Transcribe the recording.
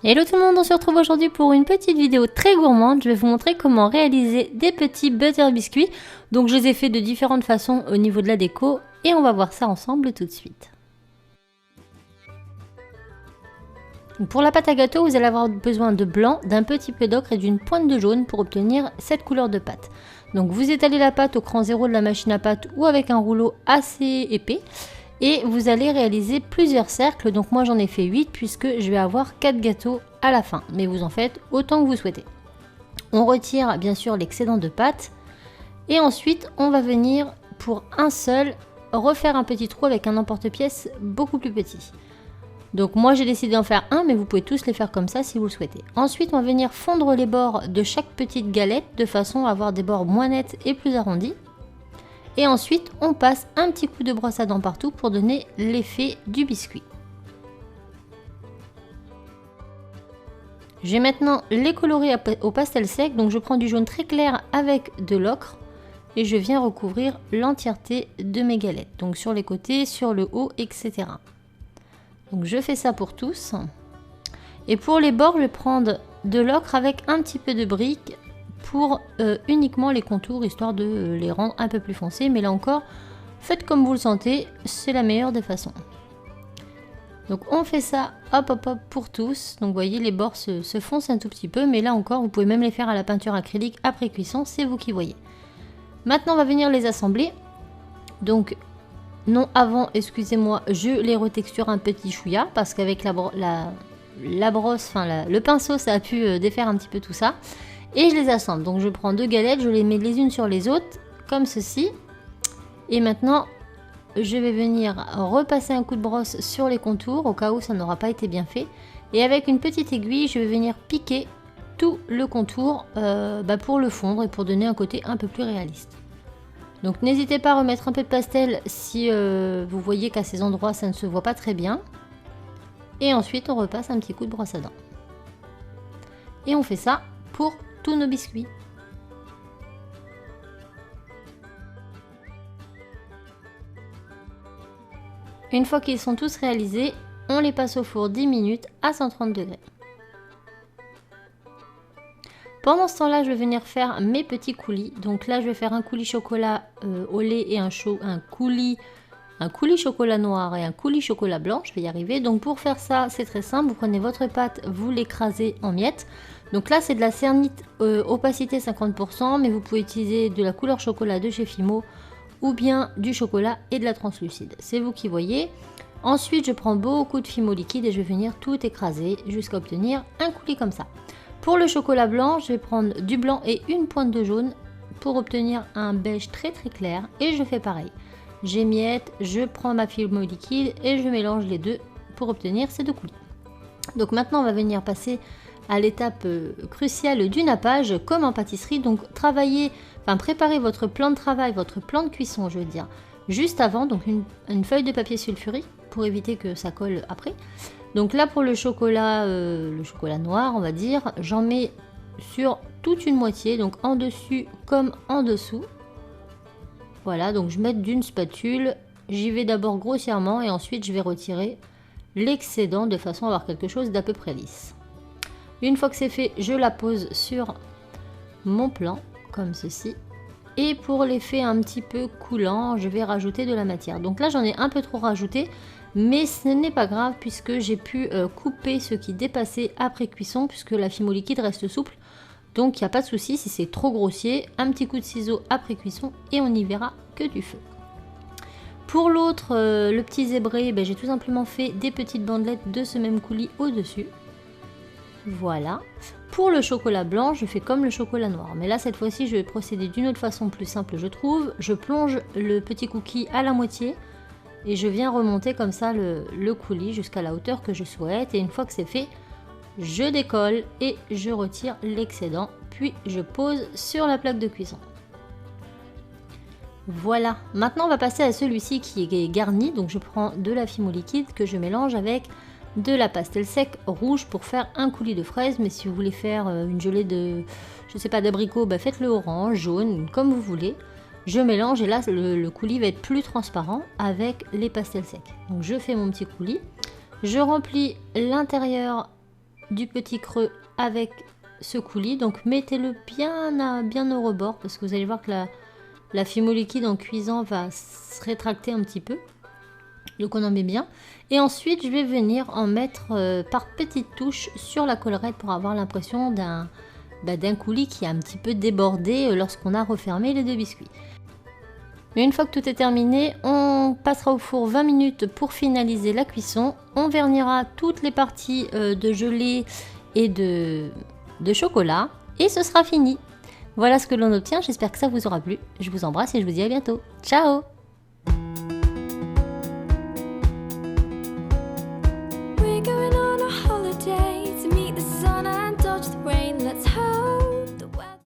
Hello tout le monde, on se retrouve aujourd'hui pour une petite vidéo très gourmande. Je vais vous montrer comment réaliser des petits butter biscuits. Donc je les ai fait de différentes façons au niveau de la déco et on va voir ça ensemble tout de suite. Donc pour la pâte à gâteau, vous allez avoir besoin de blanc, d'un petit peu d'ocre et d'une pointe de jaune pour obtenir cette couleur de pâte. Donc vous étalez la pâte au cran 0 de la machine à pâte ou avec un rouleau assez épais. Et vous allez réaliser plusieurs cercles, donc moi j'en ai fait 8 puisque je vais avoir 4 gâteaux à la fin, mais vous en faites autant que vous souhaitez. On retire bien sûr l'excédent de pâte et ensuite on va venir pour un seul refaire un petit trou avec un emporte-pièce beaucoup plus petit. Donc moi j'ai décidé d'en faire un, mais vous pouvez tous les faire comme ça si vous le souhaitez. Ensuite on va venir fondre les bords de chaque petite galette de façon à avoir des bords moins nets et plus arrondis. Et ensuite, on passe un petit coup de brosse à dents partout pour donner l'effet du biscuit. Je vais maintenant les colorer au pastel sec. Donc je prends du jaune très clair avec de l'ocre et je viens recouvrir l'entièreté de mes galettes. Donc sur les côtés, sur le haut, etc. Donc je fais ça pour tous. Et pour les bords, je vais prendre de l'ocre avec un petit peu de brique pour uniquement les contours, histoire de les rendre un peu plus foncés. Mais là encore, faites comme vous le sentez, c'est la meilleure des façons. Donc on fait ça hop hop hop pour tous. Donc vous voyez, les bords se foncent un tout petit peu, mais là encore, vous pouvez même les faire à la peinture acrylique après cuisson, c'est vous qui voyez. Maintenant on va venir les assembler. Donc non, avant, excusez-moi, je les retexture un petit chouïa, parce qu'avec la brosse, enfin le pinceau, ça a pu défaire un petit peu tout ça. Et je les assemble. Donc je prends 2 galettes, je les mets les unes sur les autres, comme ceci. Et maintenant, je vais venir repasser un coup de brosse sur les contours, au cas où ça n'aura pas été bien fait. Et avec une petite aiguille, je vais venir piquer tout le contour pour le fondre et pour donner un côté un peu plus réaliste. Donc n'hésitez pas à remettre un peu de pastel si vous voyez qu'à ces endroits, ça ne se voit pas très bien. Et ensuite, on repasse un petit coup de brosse à dents. Et on fait ça pour tous nos biscuits. Une fois qu'ils sont tous réalisés, on les passe au four 10 minutes à 130 degrés. Pendant ce temps-là, je vais venir faire mes petits coulis. Donc là, je vais faire un coulis chocolat au lait et un coulis chocolat noir et un coulis chocolat blanc. Je vais y arriver. Donc pour faire ça, c'est très simple. Vous prenez votre pâte, vous l'écrasez en miettes. Donc là, c'est de la cernite opacité 50%, mais vous pouvez utiliser de la couleur chocolat de chez Fimo ou bien du chocolat et de la translucide. C'est vous qui voyez. Ensuite, je prends beaucoup de Fimo liquide et je vais venir tout écraser jusqu'à obtenir un coulis comme ça. Pour le chocolat blanc, je vais prendre du blanc et une pointe de jaune pour obtenir un beige très très clair et je fais pareil. J'émiette, je prends ma Fimo liquide et je mélange les deux pour obtenir ces 2 coulis. Donc maintenant, on va venir passer à l'étape cruciale du nappage comme en pâtisserie. Donc préparez votre plan de travail, votre plan de cuisson, je veux dire, juste avant. Donc une feuille de papier sulfurique pour éviter que ça colle après. Donc là pour le chocolat noir, on va dire, j'en mets sur toute une moitié, donc en dessus comme en dessous. Voilà, donc je mets d'une spatule, j'y vais d'abord grossièrement et ensuite je vais retirer l'excédent de façon à avoir quelque chose d'à peu près lisse. Une fois que c'est fait, je la pose sur mon plan, comme ceci. Et pour l'effet un petit peu coulant, je vais rajouter de la matière. Donc là, j'en ai un peu trop rajouté, mais ce n'est pas grave puisque j'ai pu couper ce qui dépassait après cuisson, puisque la Fimo liquide reste souple. Donc il n'y a pas de souci, si c'est trop grossier, un petit coup de ciseau après cuisson et on n'y verra que du feu. Pour l'autre, le petit zébré, j'ai tout simplement fait des petites bandelettes de ce même coulis au-dessus. Voilà. Pour le chocolat blanc, je fais comme le chocolat noir. Mais là, cette fois-ci, je vais procéder d'une autre façon plus simple, je trouve. Je plonge le petit cookie à la moitié et je viens remonter comme ça le coulis jusqu'à la hauteur que je souhaite. Et une fois que c'est fait, je décolle et je retire l'excédent. Puis, je pose sur la plaque de cuisson. Voilà. Maintenant, on va passer à celui-ci qui est garni. Donc, je prends de la Fimo liquide que je mélange avec de la pastel sec rouge pour faire un coulis de fraises, mais si vous voulez faire une gelée de, je sais pas, d'abricot, faites-le orange, jaune, comme vous voulez. Je mélange et là le coulis va être plus transparent avec les pastels secs. Donc je fais mon petit coulis, je remplis l'intérieur du petit creux avec ce coulis. Donc mettez-le bien au rebord parce que vous allez voir que la fimo liquide en cuisant va se rétracter un petit peu. Donc on en met bien. Et ensuite je vais venir en mettre par petites touches sur la collerette pour avoir l'impression d'un coulis qui a un petit peu débordé lorsqu'on a refermé les 2 biscuits. Mais une fois que tout est terminé, on passera au four 20 minutes pour finaliser la cuisson. On vernira toutes les parties de gelée et de chocolat et ce sera fini. Voilà ce que l'on obtient, j'espère que ça vous aura plu. Je vous embrasse et je vous dis à bientôt. Ciao!